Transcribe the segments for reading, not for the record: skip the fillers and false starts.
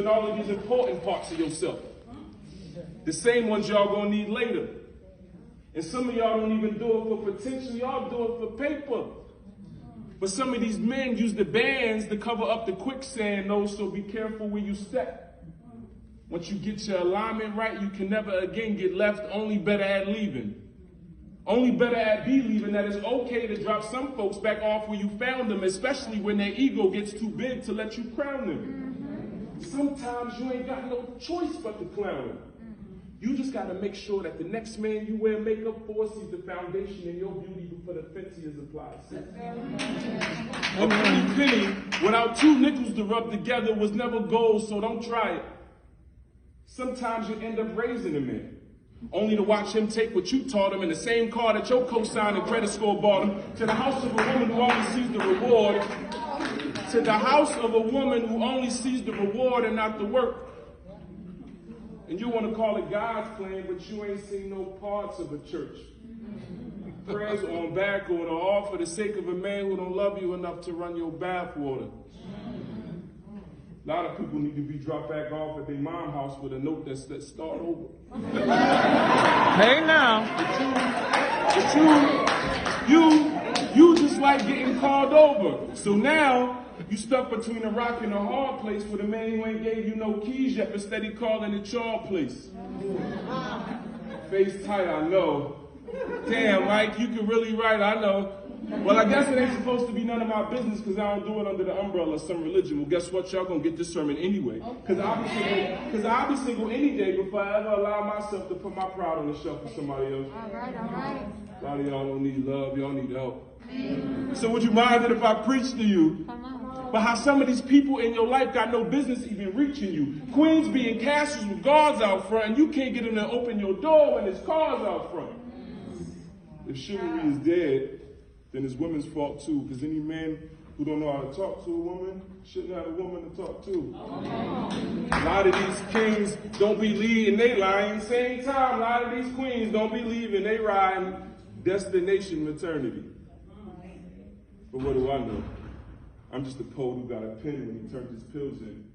and all of these important parts of yourself. The same ones y'all gonna need later. And some of y'all don't even do it for potential, y'all do it for paper. But some of these men use the bands to cover up the quicksand, though, so be careful where you step. Once you get your alignment right, you can never again get left, only better at leaving. Only better at believing that it's okay to drop some folks back off where you found them, especially when their ego gets too big to let you crown them. Sometimes you ain't got no choice but to clown them. You just got to make sure that the next man you wear makeup for sees the foundation in your beauty before the fanciers apply. A pretty penny without two nickels to rub together was never gold, so don't try it. Sometimes you end up raising a man, only to watch him take what you taught him in the same car that your cosign and credit score bought him, to the house of a woman who only sees the reward, to the house of a woman who only sees the reward and not the work. And you want to call it God's plan, but you ain't seen no parts of a church. Prayers on back order, all for the sake of a man who don't love you enough to run your bath water. A lot of people need to be dropped back off at their mom's house with a note that says, start over. Hey now. But you just like getting called over. So now, you stuck between a rock and a hard place with a man who ain't gave you no keys yet, but steady calling it your place. Face tight, I know. Damn, Mike, you can really write, I know. Well, I guess it ain't supposed to be none of my business because I don't do it under the umbrella of some religion. Well, guess what? Y'all gonna get this sermon anyway. Because I'll be single any day before I ever allow myself to put my pride on the shelf for somebody else. All right. A lot of y'all don't need love, y'all need help. So would you mind it if I preach to you? But how some of these people in your life got no business even reaching you. Queens be in castles with guards out front, and you can't get them to open your door when there's cars out front. If chivalry is dead, then it's women's fault too, because any man who don't know how to talk to a woman shouldn't have a woman to talk to. A lot of these kings don't believe in they lying. Same time, a lot of these queens don't believe in they riding destination maternity. But what do I know? I'm just a poet who got a pen when he turned his pills in.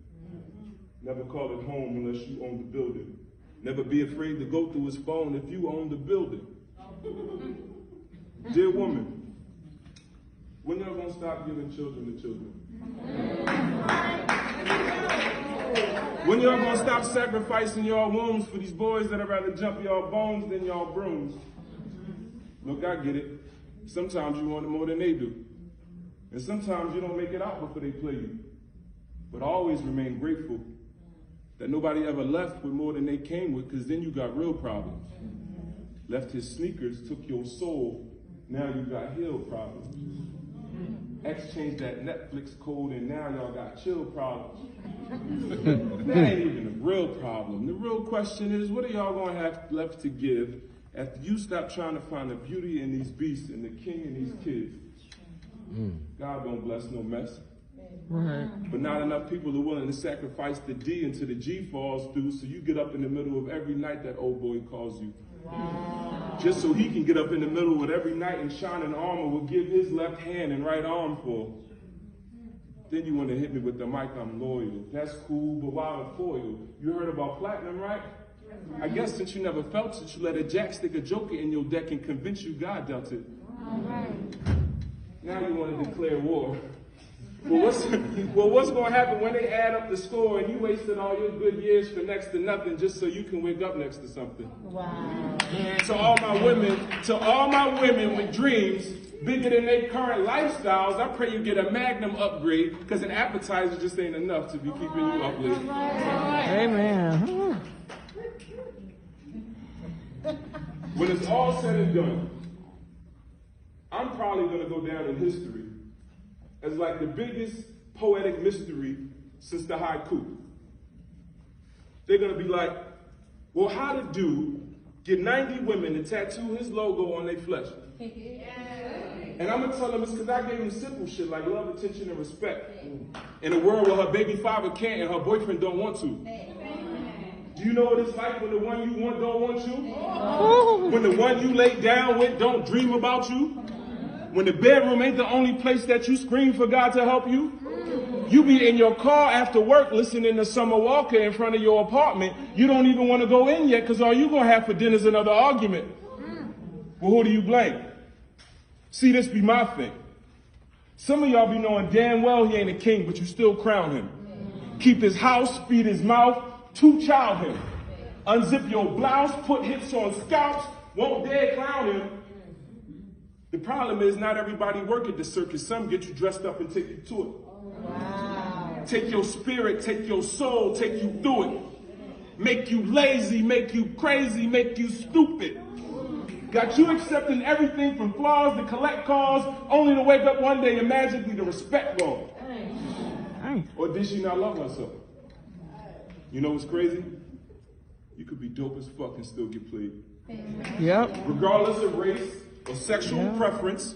Never call it home unless you own the building. Never be afraid to go through his phone if you own the building. Dear woman, when y'all gonna stop giving children to children? When y'all gonna stop sacrificing y'all wombs for these boys that'd rather jump y'all bones than y'all brooms? Look, I get it. Sometimes you want it more than they do. And sometimes you don't make it out before they play you. But always remain grateful that nobody ever left with more than they came with, because then you got real problems. Left his sneakers, took your soul, now you got heel problems. X changed that Netflix code and now y'all got chill problems. That ain't even a real problem. The real question is, what are y'all gonna have left to give after you stop trying to find the beauty in these beasts and the king in these kids? God don't bless no mess. Right. But not enough people are willing to sacrifice the D until the G falls through, so you get up in the middle of every night that old boy calls you. Wow. Just so he can get up in the middle of every night and shining armor will give his left hand and right arm for. Then you want to hit me with the mic, I'm loyal. That's cool, but why the foil? You heard about platinum, right? I guess since you never felt it, you let a jack stick a joker in your deck and convince you God dealt it. All right. Now you want to declare war. Well, what's going to happen when they add up the score and you wasted all your good years for next to nothing just so you can wake up next to something? Wow. To all my women with dreams bigger than their current lifestyles, I pray you get a Magnum upgrade, because an appetizer just ain't enough to be keeping you up late. Amen. When it's all said and done, I'm probably going to go down in history as like the biggest poetic mystery since the haiku. They're going to be like, well, how did dude get 90 women to tattoo his logo on their flesh? And I'm going to tell them it's because I gave him simple shit like love, attention, and respect. In a world where her baby father can't and her boyfriend don't want to. Do you know what it's like when the one you want don't want you? When the one you lay down with don't dream about you? When the bedroom ain't the only place that you scream for God to help you? You be in your car after work listening to Summer Walker in front of your apartment. You don't even want to go in yet because all you going to have for dinner is another argument. Well, who do you blame? See, this be my thing. Some of y'all be knowing damn well he ain't a king, but you still crown him. Keep his house, feed his mouth, two-child him. Unzip your blouse, put hits on scalps, won't dare clown him. The problem is not everybody work at the circus. Some get you dressed up and take you to it. Wow. Take your spirit, take your soul, take you through it. Make you lazy, make you crazy, make you stupid. Got you accepting everything from flaws to collect calls, only to wake up one day and magically the respect gone. Or did she not love herself? You know what's crazy? You could be dope as fuck and still get played. Yep. Regardless of race or sexual preference,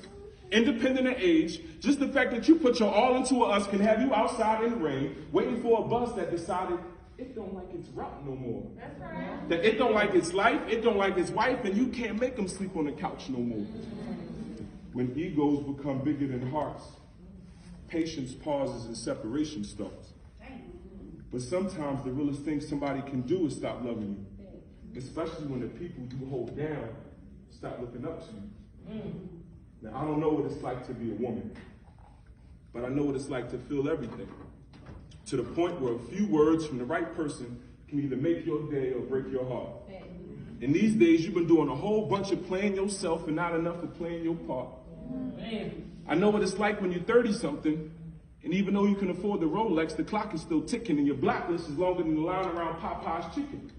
independent of age, just the fact that you put your all into us can have you outside in the rain, waiting for a bus that decided it don't like its route no more. That's right. That it don't like its life, it don't like its wife, and you can't make them sleep on the couch no more. When egos become bigger than hearts, patience pauses and separation starts. But sometimes the realest thing somebody can do is stop loving you, especially when the people you hold down stop looking up to you. Now, I don't know what it's like to be a woman, but I know what it's like to feel everything, to the point where a few words from the right person can either make your day or break your heart. And these days, you've been doing a whole bunch of playing yourself and not enough of playing your part. I know what it's like when you're 30-something, and even though you can afford the Rolex, the clock is still ticking, and your blacklist is longer than the line around Popeye's chicken.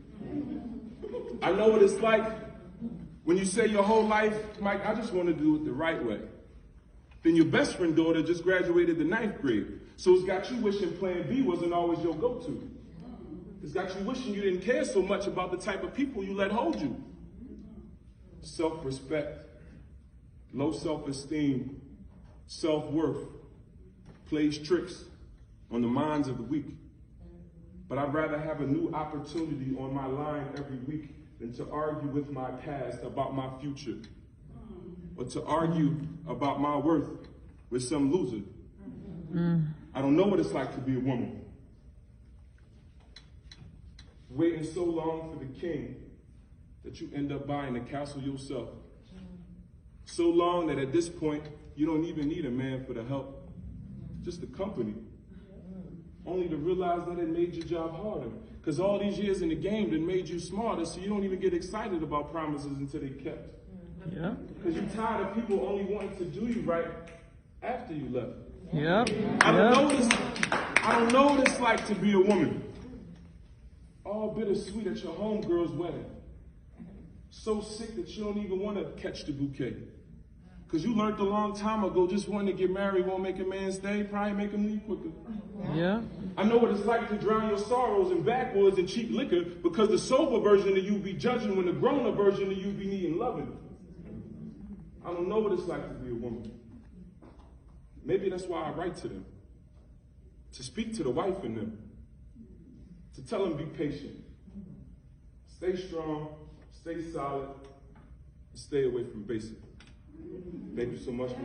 I know what it's like when you say your whole life, Mike, I just want to do it the right way. Then your best friend daughter just graduated the 9th grade. So it's got you wishing plan B wasn't always your go-to. It's got you wishing you didn't care so much about the type of people you let hold you. Self-respect, low self-esteem, self-worth plays tricks on the minds of the weak. But I'd rather have a new opportunity on my line every week than to argue with my past about my future, or to argue about my worth with some loser. I don't know what it's like to be a woman. Waiting so long for the king that you end up buying the castle yourself. So long that at this point, you don't even need a man for the help, just the company. Only to realize that it made your job harder. Because all these years in the game that made you smarter, so you don't even get excited about promises until they kept. Yeah. Because you're tired of people only wanting to do you right after you left. Yep. I don't know what it's like to be a woman. All bittersweet at your homegirl's wedding. So sick that you don't even want to catch the bouquet. Because you learned a long time ago, just wanting to get married won't make a man stay, probably make him leave quicker. Yeah. I know what it's like to drown your sorrows in backwoods and cheap liquor, because the sober version of you be judging when the grown-up version of you be needing loving. I don't know what it's like to be a woman. Maybe that's why I write to them. To speak to the wife in them. To tell them be patient. Stay strong, stay solid, and stay away from basic. Thank you so much for